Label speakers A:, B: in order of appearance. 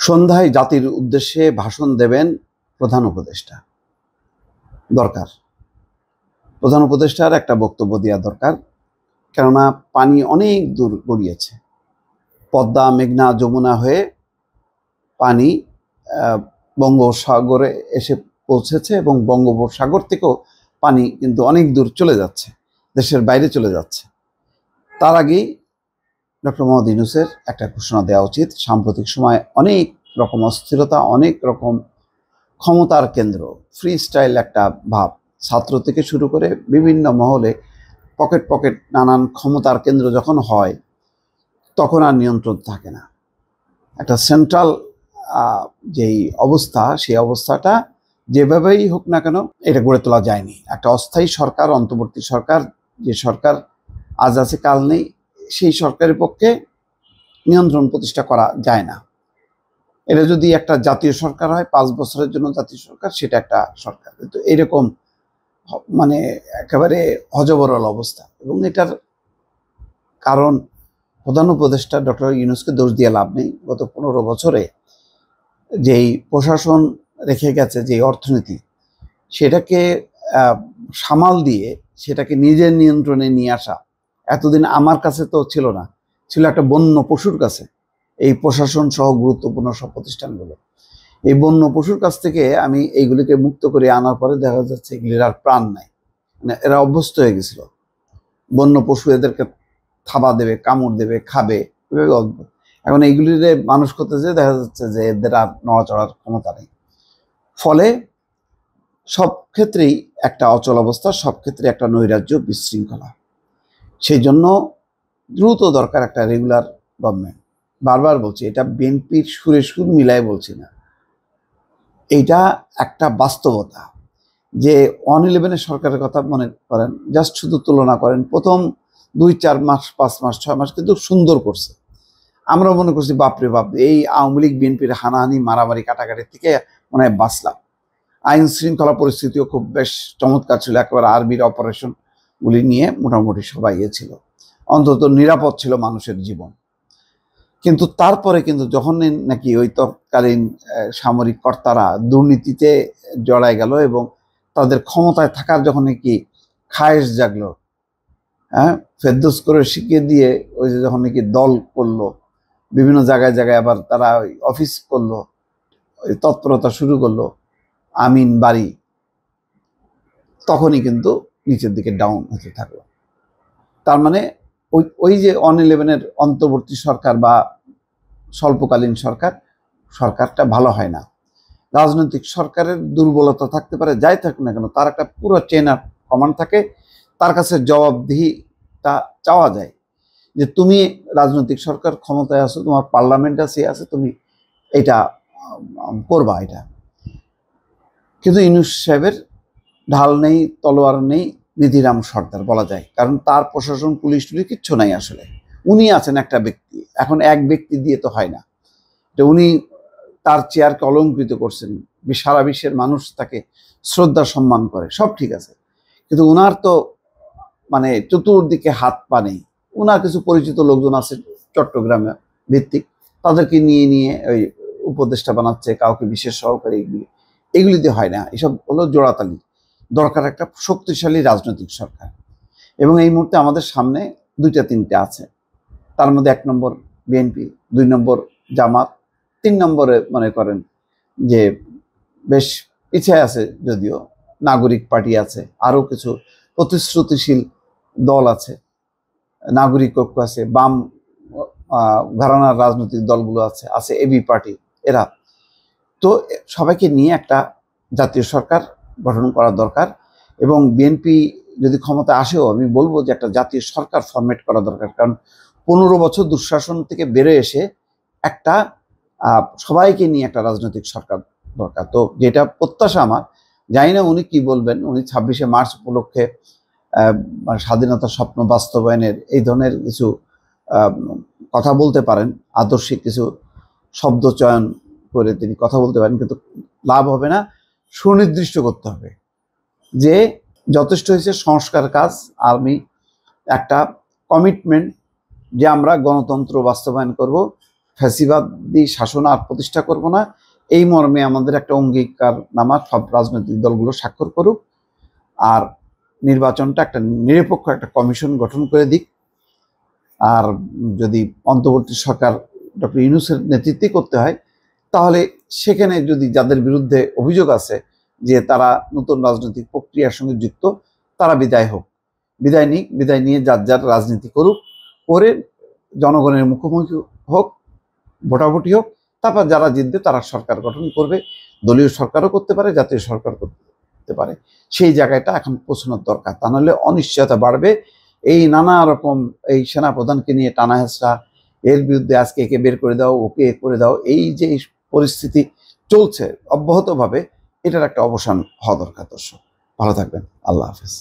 A: সন্ধ্যায় জাতির উদ্দেশ্যে ভাষণ দেবেন প্রধান উপদেষ্টা। দরকার, প্রধান উপদেষ্টার একটা বক্তব্য দেওয়া দরকার। কেননা পানি অনেক দূর গড়িয়েছে, পদ্মা, মেঘনা, যমুনা হয়ে পানি বঙ্গোপসাগরে এসে পৌঁছেছে এবং বঙ্গোপসাগর থেকেও পানি কিন্তু অনেক দূর চলে যাচ্ছে, দেশের বাইরে চলে যাচ্ছে। তার আগেই ডক্টর মোহাম্মদ ইউনূসের একটা ঘোষণা দেওয়া উচিত। সাম্প্রতিক সময়ে অনেক রকম অস্থিরতা, অনেক রকম ক্ষমতার কেন্দ্র, ফ্রি স্টাইল একটা ভাব, ছাত্র থেকে শুরু করে বিভিন্ন মহলে পকেট পকেট নানান ক্ষমতার কেন্দ্র যখন হয় তখন আর নিয়ন্ত্রণ থাকে না। একটা সেন্ট্রাল যেই অবস্থা, সেই অবস্থাটা যেভাবেই হোক না কেন এটা গড়ে তোলা যায়নি। একটা অস্থায়ী সরকার, অন্তর্বর্তী সরকার, যে সরকার আজ আছে কাল নেই, সেই সরকারের পক্ষে নিয়ন্ত্রণ প্রতিষ্ঠা করা যায় না। এটা যদি একটা জাতীয় সরকার হয়, 5 বছরের জন্য জাতীয় সরকার, সেটা একটা সরকার। কিন্তু এরকম মানে একেবারে হযবরল অবস্থা। এবং এটার কারণ প্রধান উপদেষ্টা ডক্টর ইউনূসকে দোষ দিয়ে লাভ নেই। গত 15 বছরে যেই প্রশাসন রেখে গেছে, যে অর্থনীতি, সেটাকে সামাল দিয়ে সেটাকে নিজের নিয়ন্ত্রণে নিয়ে আসা এতদিন আমার কাছে তো ছিল না, ছিল একটা বন্য পশুর কাছে। এই প্রশাসন সহ গুরুত্বপূর্ণ সব প্রতিষ্ঠানগুলো এই বন্য পশুর কাছ থেকে আমি এইগুলিকে মুক্ত করে আনার পরে দেখা যাচ্ছে এগুলির আর প্রাণ নাই। মানে এরা অভ্যস্ত হয়ে গেছিল, বন্য পশু এদেরকে থাবা দেবে, কামড় দেবে, খাবে, এভাবে অদ্ভুত। এখন এইগুলির মানুষ করতে যেয়ে দেখা যাচ্ছে যে এদের আর নড়াচড়ার ক্ষমতা নেই। ফলে সব ক্ষেত্রেই একটা অচল অবস্থা, সব ক্ষেত্রে একটা নৈরাজ্য, বিশৃঙ্খলা। সেই জন্য দ্রুত দরকার একটা রেগুলার গভর্নমেন্ট। বারবার বলছি, এটা বিএনপির সুরে সুর মিলায় বলছি না, এইটা একটা বাস্তবতা। যে 111 সরকারের কথা মনে করেন, জাস্ট শুধু তুলনা করেন, প্রথম 2-4 মাস, 5 মাস, 6 মাস কিন্তু সুন্দর করছে। আমরা মনে করছি বাপরে বাপ, এই আওয়ামী লীগ বিএনপির হানাহানি, মারামারি, কাটাকাটি থেকে মনে হয় বাঁচলাম। আইন শৃঙ্খলা পরিস্থিতিও খুব বেশ চমৎকার ছিল, একেবারে আর্মির অপারেশনগুলি নিয়ে মোটামুটি সবাই ছিল, অন্তত নিরাপদ ছিল মানুষের জীবন। কিন্তু তারপরে কিন্তু যখন নাকি ওই তৎকালীন সামরিক কর্তারা দুর্নীতিতে জড়ায় গেল এবং তাদের ক্ষমতায় থাকার যখন নাকি খায়েশ জাগলো, ফেরদৌস করে শিখিয়ে দিয়ে ওই যে যখন নাকি দল করলো, বিভিন্ন জায়গায় জায়গায় আবার তারা অফিস করলো, ওই তৎপরতা শুরু করলো, আমিন বাড়ি, তখনই কিন্তু নিচের দিকে ডাউন হতে থাকলো। তার মানে ওই যে 111-এর অন্তর্বর্তী সরকার বা স্বল্পকালীন সরকারটা ভালো হয় না। রাজনৈতিক সরকারের দুর্বলতা থাকতে পারে, যাই থাকুক না কেন, তার একটা পুরো চেইন অফ কমান্ড থাকে, তার কাছে জবাবদিহিতা চাওয়া যায় যে তুমি রাজনৈতিক সরকার, ক্ষমতায় আছো, তোমার পার্লামেন্ট আছে, তুমি এটা করবা। এটা কিন্তু ইউনূস সাহেবের ঢাল নেই, তলোয়ার নেই, নিধিরাম সর্দার বলা যায়। কারণ তার প্রশাসন, পুলিশ টুলিশ কিচ্ছু নাই আসলে। উনি আছেন একটা ব্যক্তি, এখন এক ব্যক্তি দিয়ে তো হয় না। তো উনি তার চেয়ারকে অলঙ্কৃত করছেন, সারা বিশ্বের মানুষ তাকে শ্রদ্ধা সম্মান করে, সব ঠিক আছে। কিন্তু উনার তো মানে চতুর্দিকে হাত পা নেই। উনার কিছু পরিচিত লোকজন আছে চট্টগ্রামে ভিত্তিক, তাদেরকে নিয়ে নিয়ে ওই উপদেষ্টা বানাচ্ছে, কাউকে বিশেষ সহকারী। এগুলিতে হয় না, এসব হলো জোড়াতালি। দরকার একটা শক্তিশালী রাজনৈতিক সরকার। এবং এই মুহূর্তে আমাদের সামনে 2-3টে আছে। তার মধ্যে 1 নম্বর বিএনপি, 2 নম্বর জামাত, 3 নম্বরে মনে করেন যে বেশ পিছিয়ে আছে, যদিও নাগরিক পার্টি আছে, আরও কিছু প্রতিশ্রুতিশীল দল আছে, নাগরিক ঐক্য আছে, বাম ঘরানার রাজনৈতিক দলগুলো আছে এবি পার্টি, এরা। তো সবাইকে নিয়ে একটা জাতীয় সরকার গঠন করা দরকার। এবং বিএনপি যদি ক্ষমতা আসেও, আমি বলবো যে একটা জাতীয় সরকার ফরমেট করা দরকার। কারণ 15 বছর দুঃশাসন থেকে বেরোয় এসে একটা সবাইকে নিয়ে একটা রাজনৈতিক সরকার দরকার। তো যেটা প্রত্যাশা আমার, জানি না উনি কি বলবেন, উনি 26শে মার্চ উপলক্ষে স্বাধীনতার স্বপ্ন বাস্তবায়নের এই ধরনের কিছু কথা বলতে পারেন, আদর্শিক কিছু শব্দ চয়ন করে তিনি কথা বলতে পারেন, কিন্তু লাভ হবে না। সুনির্দিষ্ট করতে হবে যে যথেষ্ট হয়েছে সংস্কার কাজ। আমি একটা কমিটমেন্ট যে আমরা গণতন্ত্র বাস্তবায়ন করব, ফ্যাসিবাদী শাসন আর প্রতিষ্ঠা করব না, এই মর্মে আমাদের একটা অঙ্গীকারনামা সব রাজনৈতিক দলগুলো স্বাক্ষর করুক, আর নির্বাচনটা একটা নিরপেক্ষ একটা কমিশন গঠন করে দিক। আর যদি অন্তর্বর্তী সরকার ডক্টর ইউনূসের নেতৃত্বে করতে হয়, তাহলে সেখানে যদি যাদের বিরুদ্ধে অভিযোগ আছে যে তারা নতুন রাজনৈতিক প্রক্রিয়ার সঙ্গে যুক্ত, তারা বিদায় হোক, বিদায় নিক, বিদায় নিয়ে যার যার রাজনীতি করুক, করে জনগণের মুখোমুখি হোক, ভোটাভুটি হোক, তারপর যারা জিতবে তারা সরকার গঠন করবে, দলীয় সরকারও করতে পারে, জাতীয় সরকার করতে পারে। সেই জায়গাটা এখন পৌঁছানোর দরকার, তা নাহলে অনিশ্চয়তা বাড়বে। এই নানা রকম এই সেনাপ্রধানকে নিয়ে টানা হেঁচড়া, এর বিরুদ্ধে আজকে একে বের করে দাও, ওকে করে দাও, এই যে পরিস্থিতি চলছে অব্যাহতভাবে, এটার একটা অবসান হওয়া দরকার। দর্শক ভালো থাকবেন, আল্লাহ হাফেজ।